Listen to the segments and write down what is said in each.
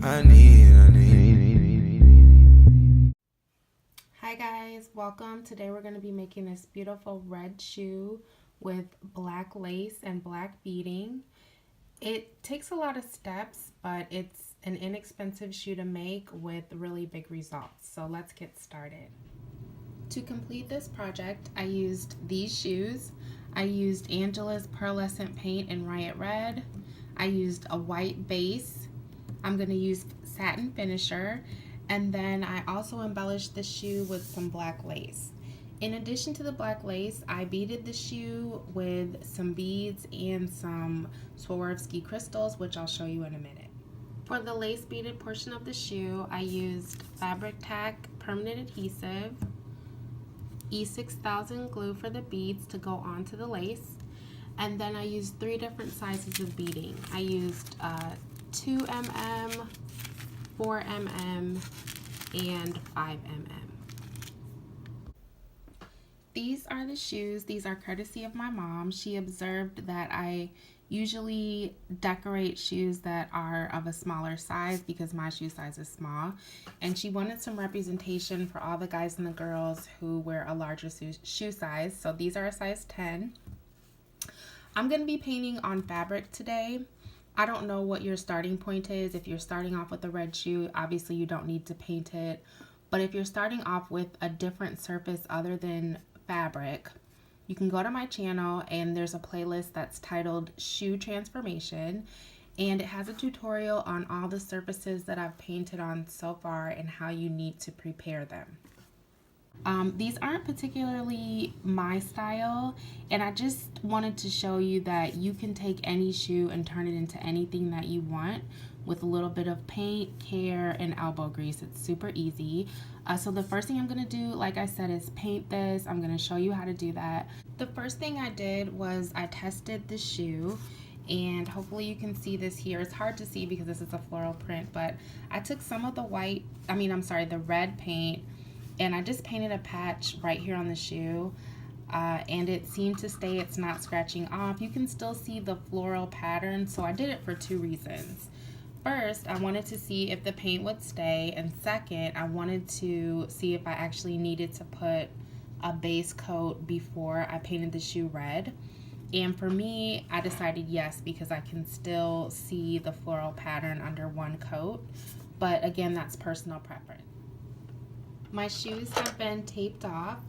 I need. Hi guys, welcome. Today we're going to be making this beautiful red shoe with black lace and black beading. It takes a lot of steps, but it's an inexpensive shoe to make with really big results. So let's get started. To complete this project, I used these shoes. I used Angela's pearlescent paint in Riot Red. I used a white base. I'm going to use satin finisher, and then I also embellished the shoe with some black lace. In addition to the black lace, I beaded the shoe with some beads and some Swarovski crystals, which I'll show you in a minute. For the lace beaded portion of the shoe, I used Fabric Tack permanent adhesive, E6000 glue for the beads to go onto the lace, and then I used 3 different sizes of beading. I used 2 mm, 4 mm, and 5 mm. These are the shoes. These are courtesy of my mom. She observed that I usually decorate shoes that are of a smaller size because my shoe size is small, and she wanted some representation for all the guys and the girls who wear a larger shoe size. So these are a size 10. I'm going to be painting on fabric today. I don't know what your starting point is. If you're starting off with a red shoe, obviously you don't need to paint it. But if you're starting off with a different surface other than fabric, you can go to my channel and there's a playlist that's titled Shoe Transformation, and it has a tutorial on all the surfaces that I've painted on so far and how you need to prepare them. These aren't particularly my style, and I just wanted to show you that you can take any shoe and turn it into anything that you want with a little bit of paint, care, and elbow grease. It's super easy. So the first thing I'm going to do, like I said, is paint this. I'm going to show you how to do that. The first thing I did was I tested the shoe, and hopefully you can see this here. It's hard to see because this is a floral print, but I took some of the the red paint, and I just painted a patch right here on the shoe, and it seemed to stay. It's not scratching off. You can still see the floral pattern, so I did it for 2 reasons. First, I wanted to see if the paint would stay, and second, I wanted to see if I actually needed to put a base coat before I painted the shoe red. And for me, I decided yes, because I can still see the floral pattern under one coat, but again, that's personal preference. My shoes have been taped off,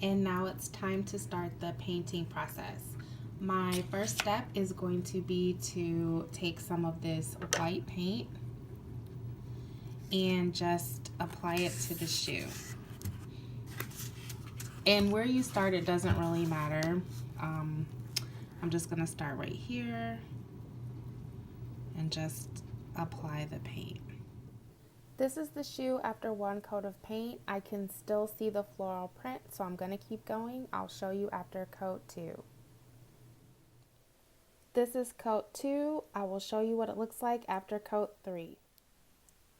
and now it's time to start the painting process. My first step is going to be to take some of this white paint and just apply it to the shoe. And where you start, it doesn't really matter. I'm just going to start right here and just apply the paint. This is the shoe after 1 coat of paint. I can still see the floral print, so I'm going to keep going. I'll show you after coat 2. This is coat 2. I will show you what it looks like after coat 3.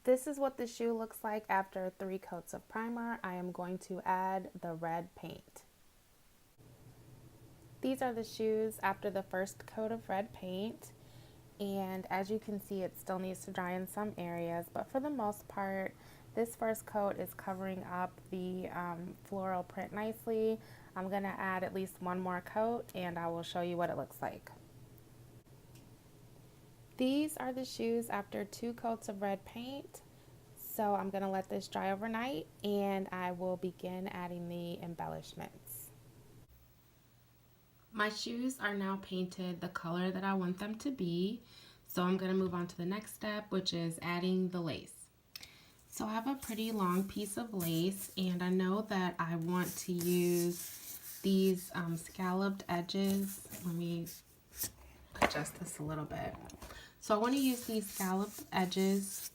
This is what the shoe looks like after 3 coats of primer. I am going to add the red paint. These are the shoes after the first coat of red paint. And as you can see, it still needs to dry in some areas, but for the most part, this first coat is covering up the floral print nicely. I'm going to add at least 1 more coat, and I will show you what it looks like. These are the shoes after 2 coats of red paint. So I'm going to let this dry overnight, and I will begin adding the embellishments. My shoes are now painted the color that I want them to be, so I'm going to move on to the next step, which is adding the lace. So I have a pretty long piece of lace, and I know that I want to use these scalloped edges. Let me adjust this a little bit. So I want to use these scalloped edges,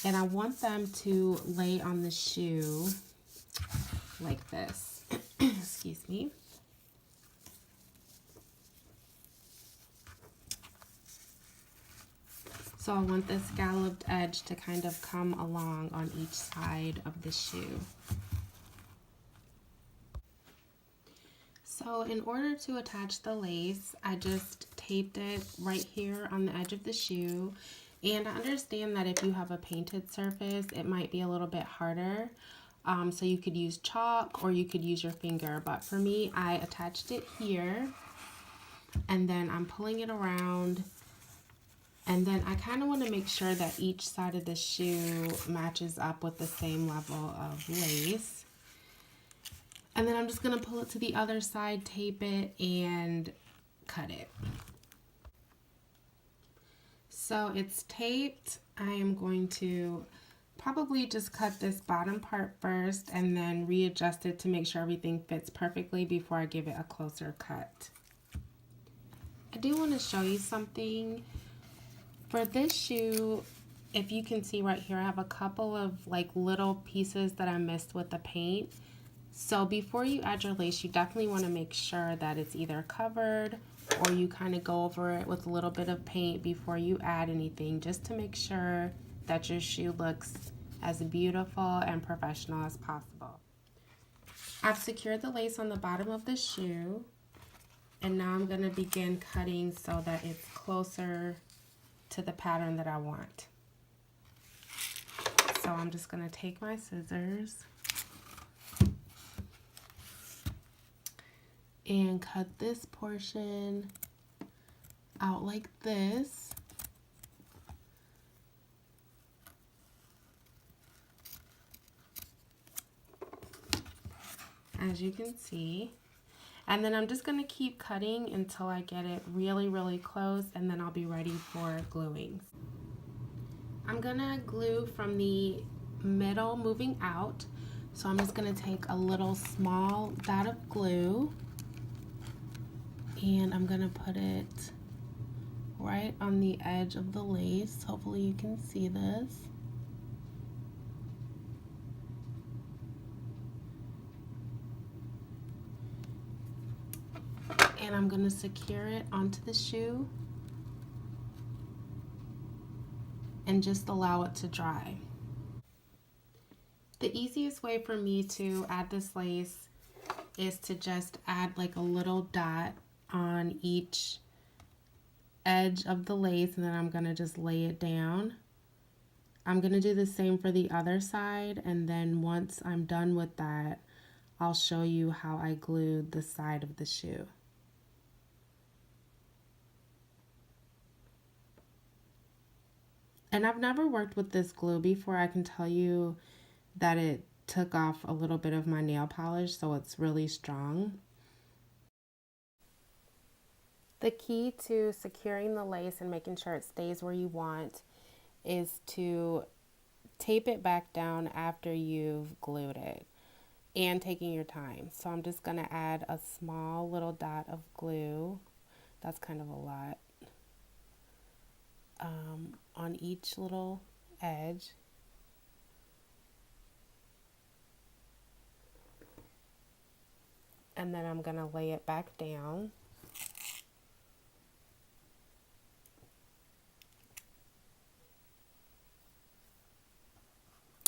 and I want them to lay on the shoe like this. Excuse me. So I want the scalloped edge to kind of come along on each side of the shoe. So in order to attach the lace, I just taped it right here on the edge of the shoe. And I understand that if you have a painted surface, it might be a little bit harder. So you could use chalk or you could use your finger. But for me, I attached it here. And then I'm pulling it around. And then I kind of want to make sure that each side of the shoe matches up with the same level of lace. And then I'm just going to pull it to the other side, tape it, and cut it. So it's taped. I am going to probably just cut this bottom part first and then readjust it to make sure everything fits perfectly before I give it a closer cut. I do want to show you something. For this shoe, if you can see right here, I have a couple of like little pieces that I missed with the paint. So before you add your lace, you definitely want to make sure that it's either covered or you kind of go over it with a little bit of paint before you add anything, just to make sure that your shoe looks as beautiful and professional as possible. I've secured the lace on the bottom of the shoe, and now I'm going to begin cutting so that it's closer to the pattern that I want. So I'm just going to take my scissors and cut this portion out like this. As you can see. And then I'm just going to keep cutting until I get it really, really close, and then I'll be ready for gluing. I'm going to glue from the middle moving out. So I'm just going to take a little small dot of glue, and I'm going to put it right on the edge of the lace. Hopefully you can see this. And I'm going to secure it onto the shoe and just allow it to dry. The easiest way for me to add this lace is to just add like a little dot on each edge of the lace, and then I'm going to just lay it down. I'm going to do the same for the other side, and then once I'm done with that, I'll show you how I glued the side of the shoe. And I've never worked with this glue before. I can tell you that it took off a little bit of my nail polish, so it's really strong. The key to securing the lace and making sure it stays where you want is to tape it back down after you've glued it and taking your time. So I'm just going to add a small little dot of glue. That's kind of a lot. On each little edge. And then I'm going to lay it back down.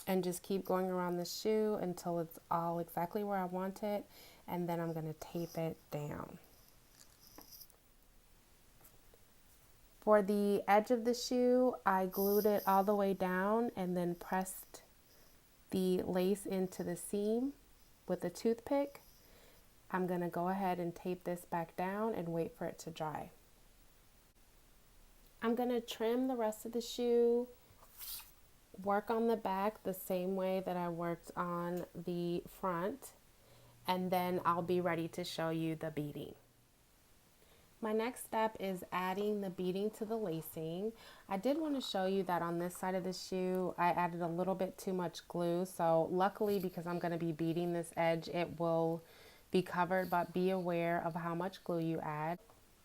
And just keep going around the shoe until it's all exactly where I want it. And then I'm going to tape it down. For the edge of the shoe, I glued it all the way down and then pressed the lace into the seam with a toothpick. I'm going to go ahead and tape this back down and wait for it to dry. I'm going to trim the rest of the shoe, work on the back the same way that I worked on the front, and then I'll be ready to show you the beading. My next step is adding the beading to the lacing. I did want to show you that on this side of the shoe, I added a little bit too much glue. So luckily, because I'm going to be beading this edge, it will be covered, but be aware of how much glue you add.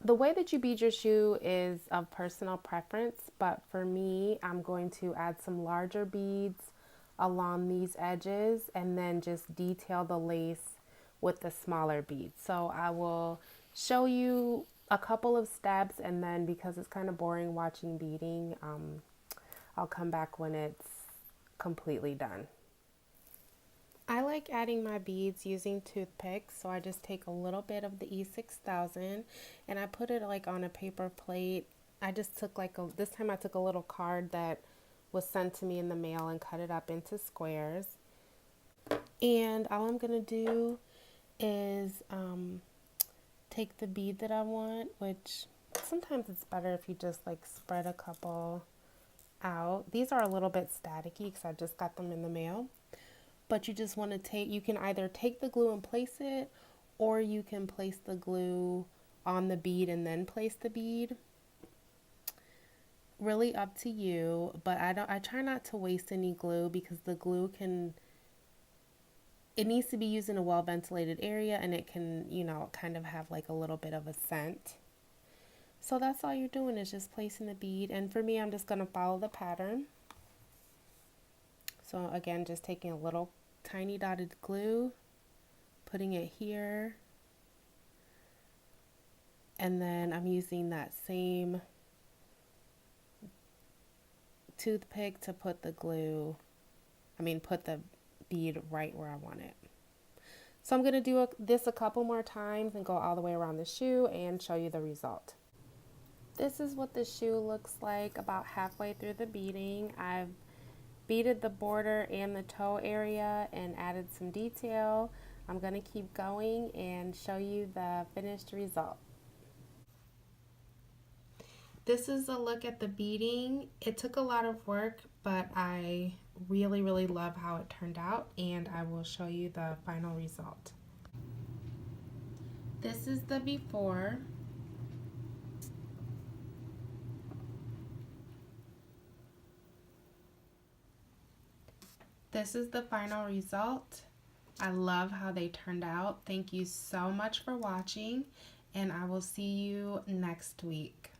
The way that you bead your shoe is of personal preference, but for me, I'm going to add some larger beads along these edges and then just detail the lace with the smaller beads. So I will show you a couple of steps, and then because it's kind of boring watching beading, I'll come back when it's completely done. I like adding my beads using toothpicks, so I just take a little bit of the E6000 and I put it like on a paper plate I just took this time I took a little card that was sent to me in the mail and cut it up into squares. And all I'm going to do is take the bead that I want, which sometimes it's better if you just like spread a couple out. These are a little bit staticky because I just got them in the mail. But you just want to you can either take the glue and place it, or you can place the glue on the bead and then place the bead. Really up to you, but I try not to waste any glue because the glue it needs to be used in a well ventilated area, and it can, kind of have like a little bit of a scent. So that's all you're doing, is just placing the bead. And for me, I'm just going to follow the pattern. So again, just taking a little tiny dotted glue, putting it here, and then I'm using that same toothpick to put the put the bead right where I want it. So I'm going to do this a couple more times and go all the way around the shoe and show you the result. This is what the shoe looks like about halfway through the beading. I've beaded the border and the toe area and added some detail. I'm going to keep going and show you the finished result. This is a look at the beading. It took a lot of work, but I really, really love how it turned out, and I will show you the final result. This is the before. This is the final result. I love how they turned out. Thank you so much for watching, and I will see you next week.